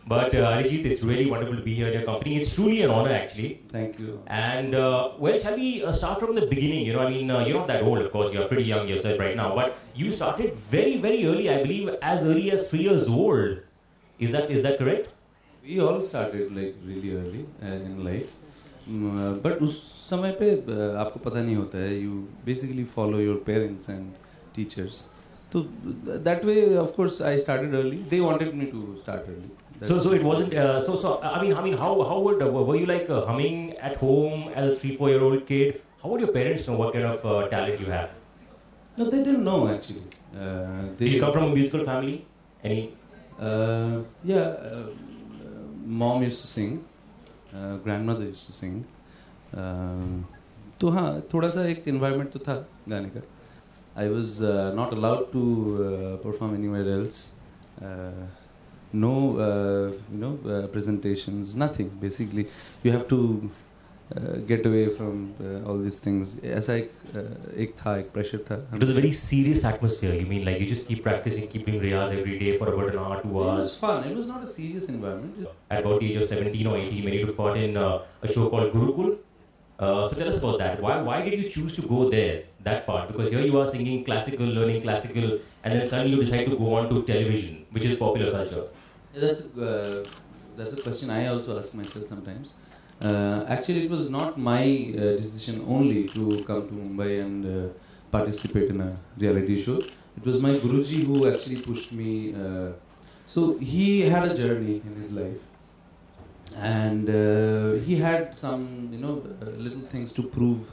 But Arijit, it's really wonderful to be here in your company. It's truly an honor, actually. Thank you. And well, shall we start from the beginning? You know, I mean, you're not that old, of course. You're pretty young yourself right now. But you started very, very early. I believe as early as 3 years old. Is that correct? We all started like really early in life. But उस समय पे आपको पता नहीं होता है. You basically follow your parents and teachers. So that way, of course, I started early. They wanted me to start early. So it wasn't. I mean, how would were you like humming at home as a 3-4 year old kid? How would your parents know what kind of talent you have? No, they didn't know actually. Do you come from a musical family? Any? Yeah, mom used to sing, grandmother used to sing. तो हाँ थोड़ा सा एक environment तो था गाने का. I was not allowed to perform anywhere else. No, presentations, nothing. Basically, you have to get away from all these things. ऐसा एक pressure था. It was a very serious atmosphere. You mean like you just keep practicing, keep doing riyaz every day for about an hour, 2 hours? It was fun. It was not a serious environment. At about the age of 17 or 18, when you took part in a show called Gurukul. So tell us about that. Why did you choose to go there, that part? Because here you are singing classical, learning classical, and then suddenly you decide to go on to television, which is popular culture. Yeah, that's a question I also ask myself sometimes. Actually, it was not my decision only to come to Mumbai and participate in a reality show. It was my Guruji who actually pushed me. So he had a journey in his life. And he had some, little things to prove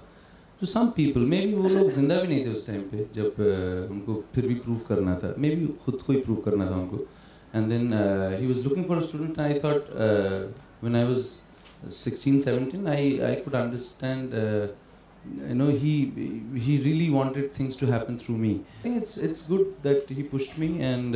to some people. Maybe वो लोग जिंदा भी नहीं थे उस time पे जब उनको फिर भी prove करना था. Maybe खुद को ही prove करना था उनको. And then he was looking for a student. And I thought when I was 16, 17, I could understand. He really wanted things to happen through me. I think it's good that he pushed me, and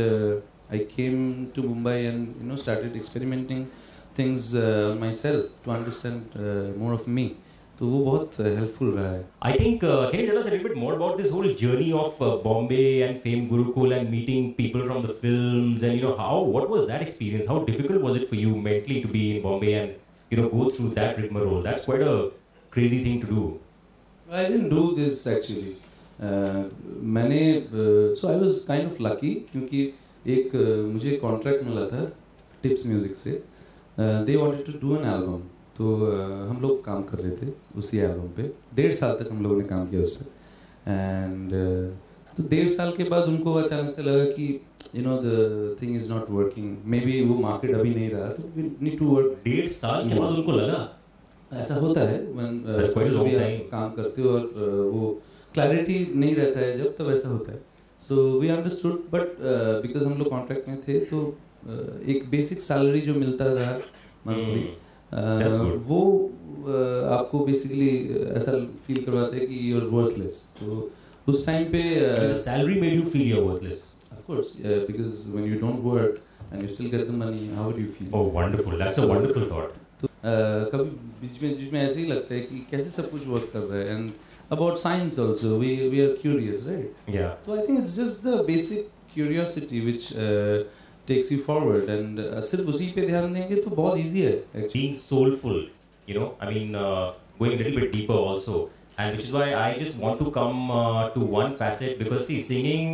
I came to Mumbai and started experimenting things myself to understand more of me. तो वो बहुत helpful रहा है. I think can you tell us a little bit more about this whole journey of Bombay and Fame Gurukul and meeting people from the films, and what was that experience? How difficult was it for you mentally to be in Bombay and go through that rigmarole? That's quite a crazy thing to do. I didn't do this actually. So I was kind of lucky क्योंकि एक मुझे contract मिला था Tips Music से. They wanted to do an album. तो हम लोग काम कर रहे थे उसी एल्बम पे. 1.5 साल तक हम लोगों ने काम किया उस पर. एंड तो 1.5 साल के बाद उनको अचानक से लगा कि the thing is not working. Maybe वो मार्केट अभी नहीं रहा तो we need to work. 1.5 साल के बाद उनको लगा? ऐसा होता है जब आप काम करते हो और वो क्लैरिटी नहीं रहता है जब, तब ऐसा होता है. So we understood, but because हम लोग कॉन्ट्रैक्ट में थे तो एक बेसिक सैलरी जो मिलता रहा मंथली, वो आपको बेसिकली ऐसा फील करवाता है कि यू आर वर्थलेस. तो उस टाइम पे salary made you feel you are worthless. Of course, because when you don't work and you still get the money, how would you feel? Oh wonderful, that's a wonderful thought. तो कभी बीच में ऐसे ही लगता है कि कैसे सब कुछ वर्क कर रहा है. And about science also, we are curious, right? Yeah. So I think it's just the basic curiosity which takes you forward, and सिर्फ उसी पे ध्यान देंगे तो बहुत easy है actually. Being soulful, I mean, going a little bit deeper also, and which is why I just want to come to one facet, because see, singing,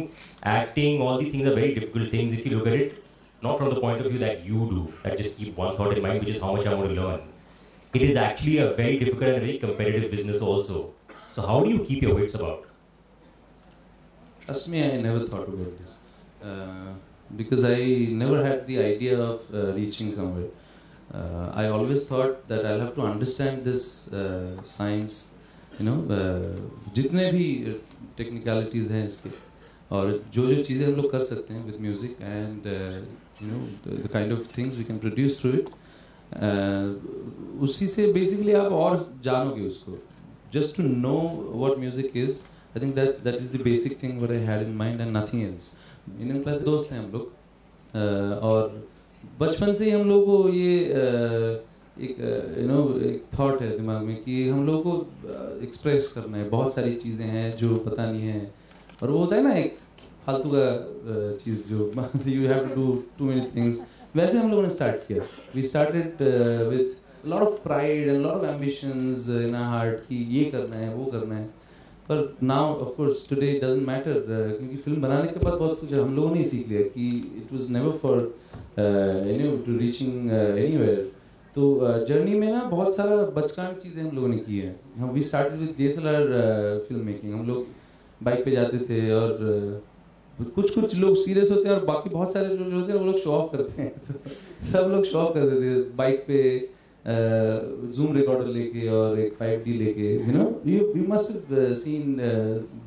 acting, all these things are very difficult things if you look at it not from the point of view that you do, that just keep one thought in mind, which is how much I want to learn. It is actually a very difficult and very competitive business also. So how do you keep your wits about? Trust me, I never thought about this. Because I never had the idea of reaching somewhere. I always thought that I'll have to understand this science, जितने भी technicalities हैं इसके, और जो चीज़ें हम लोग कर सकते हैं with music, and the kind of things we can produce through it, उसी से basically आप और जानोगे उसको. Just to know what music is, I think that is the basic thing what I had in mind and nothing else. Indian classic दोस्त हैं हम लोग, और बचपन से ही हम लोग को ये एक थॉट है दिमाग में कि हम लोग को एक्सप्रेस करना है. बहुत सारी चीज़ें हैं जो पता नहीं है, और वो होता है ना एक फालतू का चीज़ जो you have to do too many things वैसे हम लोगों ने स्टार्ट किया. We started with a lot of pride and a lot of ambitions in our heart कि ये करना है, वो करना है. पर now of course today it doesn't matter क्योंकि फिल्म बनाने के बाद बहुत कुछ हम लोगों ने सीख लिया कि it was never for to reaching anywhere. तो जर्नी में ना बहुत सारा बचकाने चीज़ें हम लोगों ने की हैं. हम we started with DSLR film making. हम लोग बाइक पे जाते थे और कुछ लोग सीरियस होते हैं और बाकी बहुत सारे लोग होते हैं वो लोग शो ऑफ करते हैं. तो सब लोग शो ऑफ करते थे बाइक पे जूम रिकॉर्डर लेके और एक 5D लेके. you must have seen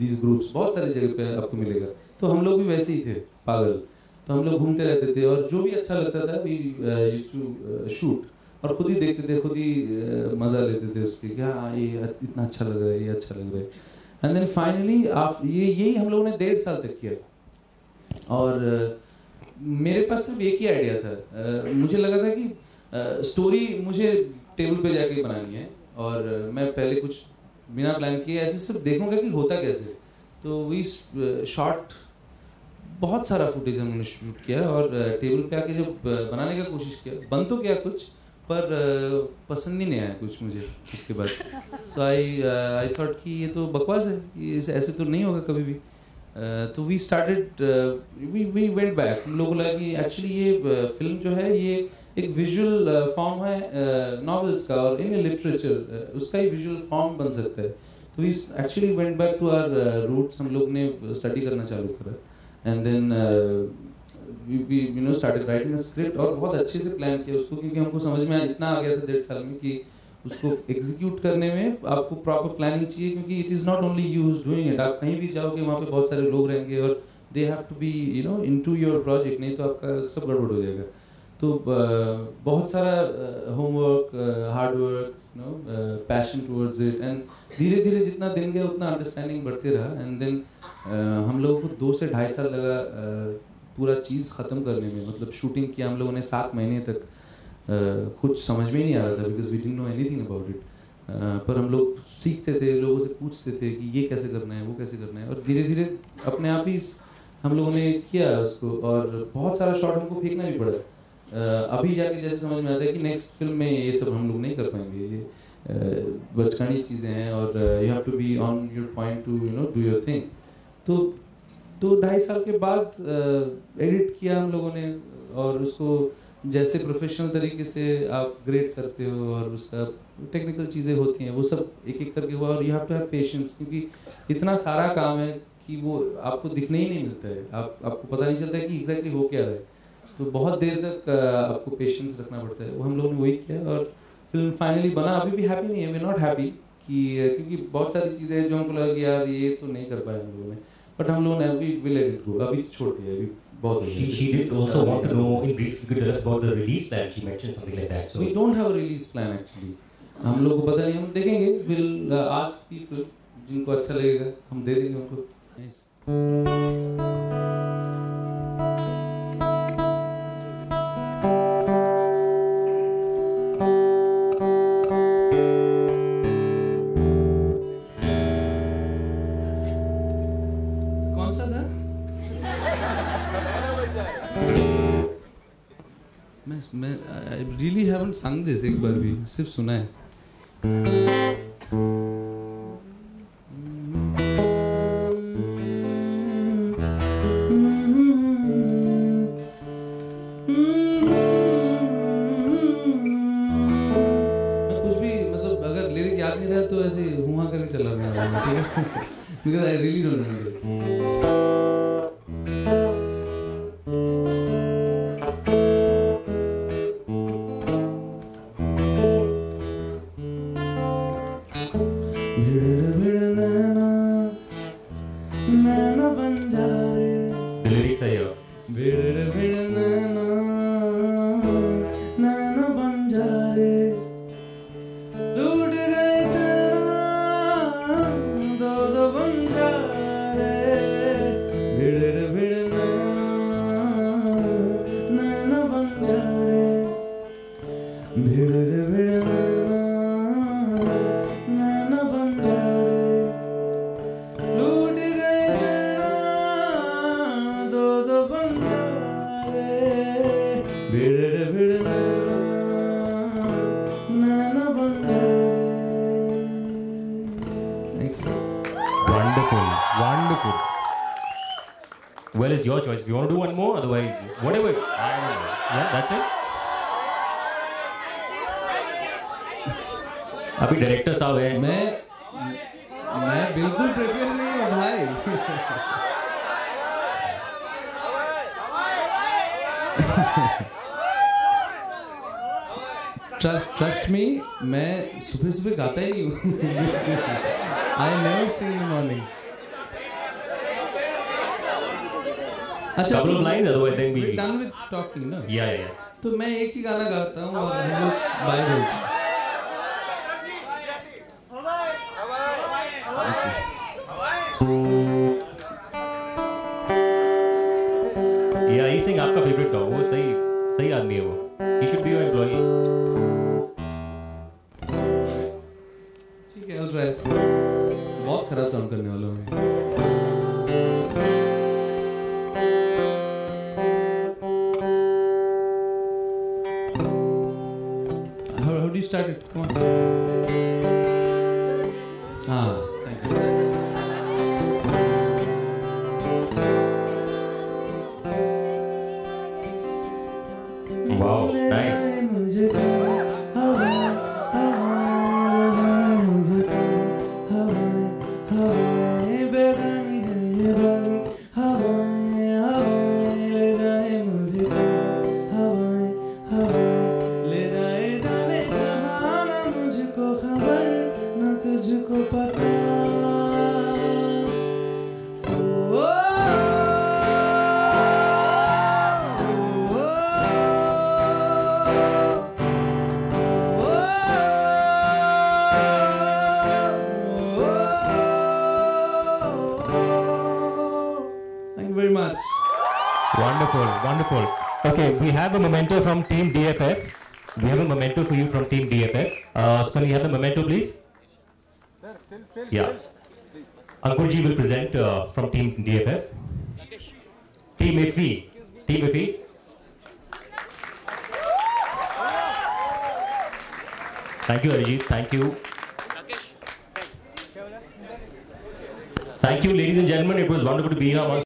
these groups. बहुत सारी जगह पे आपको मिलेगा. तो हम लोग भी वैसे ही थे पागल. तो हम लोग घूमते रहते थे और जो भी अच्छा लगता था we used to shoot और खुद ही देखते थे, खुद ही मज़ा लेते थे उसके. क्या ये इतना अच्छा लग रहा है, ये अच्छा लग रहा है. एंड देन फाइनली यही हम लोगों ने 1.5 साल तक किया. और मेरे पास सिर्फ एक ही आइडिया था. मुझे लगा था कि स्टोरी मुझे टेबल पे जाके बनानी है और मैं पहले कुछ बिना प्लान किए ऐसे सिर्फ देखूंगा कि होता कैसे. तो वी शॉट बहुत सारा फुटेज हमने शूट किया और टेबल पे आके जब बनाने का कोशिश किया बन तो क्या कुछ पर पसंद ही नहीं आया कुछ मुझे उसके बाद. सो आई थॉट कि ये तो बकवास है, ये ऐसे तो नहीं होगा कभी भी. तो we started we went back. हम लोगों को लगा कि एक्चुअली ये फिल्म जो है ये एक विजुअल फॉर्म है नॉवेल्स का और इन लिटरेचर उसका ही विजुअल फॉर्म बन सकता है. तो we actually went back to our roots. हम लोग ने स्टडी करना चालू करा and then we started writing a script और बहुत अच्छे से प्लान किया उसको क्योंकि हमको समझ में इतना आ गया था 1.5 साल में कि उसको एग्जीक्यूट करने में आपको प्रॉपर प्लानिंग चाहिए क्योंकि it is not only you doing it. आप कहीं भी जाओगे वहाँ पे बहुत सारे लोग रहेंगे और they have to be into your project, नहीं तो आपका सब गड़बड़ हो जाएगा. तो बहुत सारा homework, hard work, passion towards it and धीरे धीरे जितना दिन गया उतना अंडरस्टैंडिंग बढ़ते रहा. एंड देन हम लोगों को 2 से 2.5 साल लगा पूरा चीज़ ख़त्म करने में. मतलब शूटिंग किया हम लोगों ने 7 महीने तक. कुछ समझ में ही नहीं आ रहा था because we didn't know anything about it. पर हम लोग सीखते थे, लोगों से पूछते थे कि ये कैसे करना है, वो कैसे करना है और धीरे धीरे अपने आप ही हम लोगों ने किया उसको. और बहुत सारा शॉट हमको फेंकना भी पड़ा. अभी जाके जैसे समझ में आता है कि नेक्स्ट फिल्म में ये सब हम लोग नहीं कर पाएंगे. ये बचकानी चीज़ें हैं और you have to be on your point to do your thing. तो 2-2.5 साल के बाद एडिट किया हम लोगों ने और उसको जैसे प्रोफेशनल तरीके से आप ग्रेड करते हो और उसका टेक्निकल चीज़ें होती हैं वो सब एक एक करके हुआ. और you have to have patience क्योंकि इतना सारा काम है कि वो आपको दिखने ही नहीं मिलता है. आपको पता नहीं चलता है कि एग्जैक्टली हो क्या रहा है. तो बहुत देर तक आपको पेशेंस रखना पड़ता है. वो हम लोगों ने वही किया और फिल्म फाइनली बना. अभी भी हैप्पी नहीं है, वी नॉट हैप्पी क्योंकि बहुत सारी चीज़ें जो हमको लगा कि यार ये तो नहीं कर पाए हम लोगों ने. बट हम लोगों ने अभी लेट इट गो. अभी छोड़ दिया. अभी बहुत हो गया. She did also want to know in brief if you could tell us about the release plan. She mentioned something like that. So we don't have a release plan actually. हम लोग को पता नहीं. हम देखेंगे. We'll ask people जिनको अच्छा लगेगा हम दे देंगे उनको. I really haven't sung this एक बार भी, सिर्फ सुना है. मैं कुछ भी मतलब अगर लिरिक याद नहीं रहा तो ऐसे हुआ करके चला गया. ठीक है because I really don't remember. We're it's your choice. If you want to do one more, otherwise, whatever. I don't know. Yeah, that's it. अभी डायरेक्टर साहब हैं. मैं बिल्कुल प्रिपेयर नहीं हूँ भाई. Trust me, मैं सुबह गाता ही नहीं हूँ. I never sing in the morning. अच्छा, couple of lines, otherwise then we're done with talking, no? Yeah. तो मैं एक ही गाना गाता हूँ और हम लोग बाय बोलते हैं. Yeah, he sing आपका favorite का. वो सही आदमी है वो. He should be your employee. ठीक है, I'll try. बहुत खराब साउंड करने वाला हूँ. How do you start it? Come on. Thank you. Wow, nice. Very much. Wonderful. Okay, we have a memento from Team DFF. We have a memento for you from Team DFF. So can we have the memento, please? Yeah. Ankur ji will present from Team DFF. Team IFFI. Thank you, Arijit. Thank you. Thank you, ladies and gentlemen. It was wonderful to be here amongst